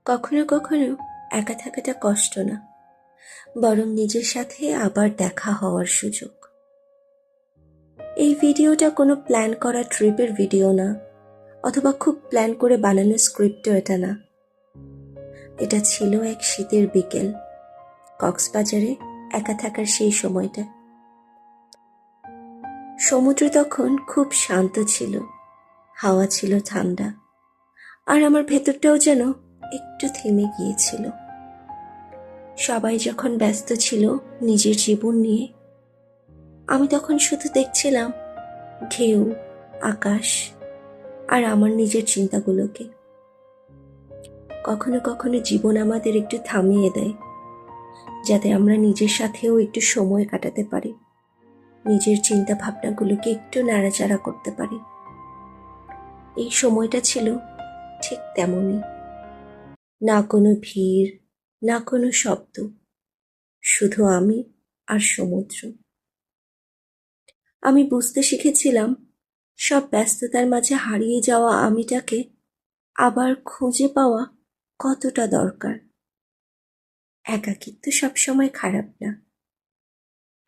কখনো কখনো একা থাকাটা কষ্ট না, বরং নিজের সাথে আবার দেখা হওয়ার সুযোগ। এই ভিডিওটা কোনো প্ল্যান করা ট্রিপের ভিডিও না, অথবা খুব প্ল্যান করে বানানো স্ক্রিপ্টও এটা না। এটা ছিল এক শীতের বিকেল, কক্সবাজারে একা থাকার সেই সময়টা। সমুদ্র তখন খুব শান্ত ছিল, হাওয়া ছিল ঠান্ডা, আর আমার ভেতরটাও যেন একটু থেমে গিয়েছিল। সবাই যখন ব্যস্ত ছিল নিজের জীবন নিয়ে, আমি তখন শুধু দেখছিলাম ঢেউ, আকাশ আর আমার নিজের চিন্তাগুলোকে। কখনো কখনো জীবন আমাদের একটু থামিয়ে দেয়, যাতে আমরা নিজের সাথেও একটু সময় কাটাতে পারি, নিজের চিন্তা ভাবনাগুলোকে একটু নাড়াচাড়া করতে পারি। এই সময়টা ছিল ঠিক তেমনই। না কোনো ভিড়, না কোনো শব্দ, শুধু আমি আর সমুদ্র। আমি বুঝতে শিখেছিলাম সব ব্যস্ততার মাঝে হারিয়ে যাওয়া আমিটাকে আবার খুঁজে পাওয়া কতটা দরকার। একাকিত্ব সবসময় খারাপ না,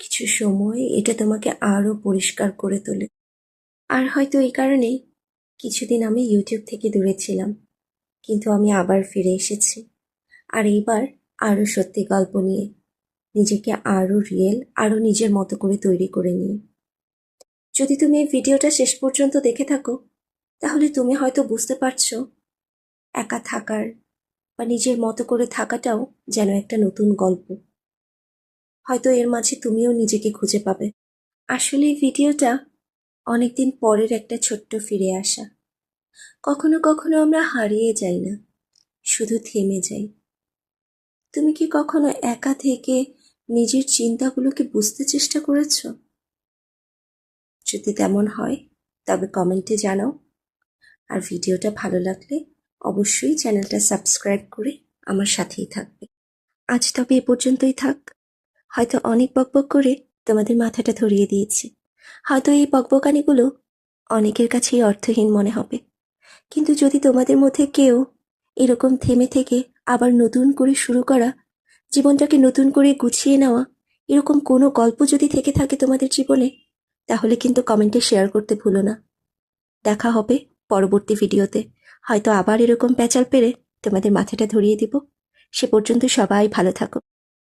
কিছু সময় এটা তোমাকে আরো পরিষ্কার করে তোলে। আর হয়তো এই কারণেই কিছুদিন আমি ইউটিউব থেকে দূরে ছিলাম, কিন্তু আমি আবার ফিরে এসেছি। আর এইবার আরো সত্যি গল্প নিয়ে, নিজেকে আরো রিয়েল, আরো নিজের মতো করে তৈরি করে নিয়ে। যদি তুমি এই ভিডিওটা শেষ পর্যন্ত দেখে থাকো, তাহলে তুমি হয়তো বুঝতে পারছো একা থাকার বা নিজের মতো করে থাকাটাও যেন একটা নতুন গল্প। হয়তো এর মাঝে তুমিও নিজেকে খুঁজে পাবে। আসলে এই ভিডিওটা অনেকদিন পরের একটা ছোট্ট ফিরে আসা। কখনো কখনো আমরা হারিয়ে যাই না, শুধু থেমে যাই। তুমি কি কখনো একা থেকে নিজের চিন্তাগুলোকে বুঝতে চেষ্টা করেছো? যদি তেমন হয় তবে কমেন্টে জানাও। আর ভিডিওটা ভালো লাগলে অবশ্যই চ্যানেলটা সাবস্ক্রাইব করে আমার সাথেই থাকবে। আজ তবে এ পর্যন্তই থাক। হয়তো অনেক বকবক করে তোমাদের মাথাটা ধরিয়ে দিয়েছি। হয়তো এই বকবকানিগুলো অনেকের কাছেই অর্থহীন মনে হবে, কিন্তু যদি তোমাদের মধ্যে কেউ এরকম থেমে থেকে আবার নতুন করে শুরু করা, জীবনটাকে নতুন করে গুছিয়ে নেওয়া, এরকম কোনো গল্প যদি থেকে থাকে তোমাদের জীবনে, তাহলে কিন্তু কমেন্টে শেয়ার করতে ভুলো না। দেখা হবে পরবর্তী ভিডিওতে। হয়তো আবার এরকম প্যাচাল পেরে তোমাদের মাথাটা ধরিয়ে দিব। সে পর্যন্ত সবাই ভালো থাকো।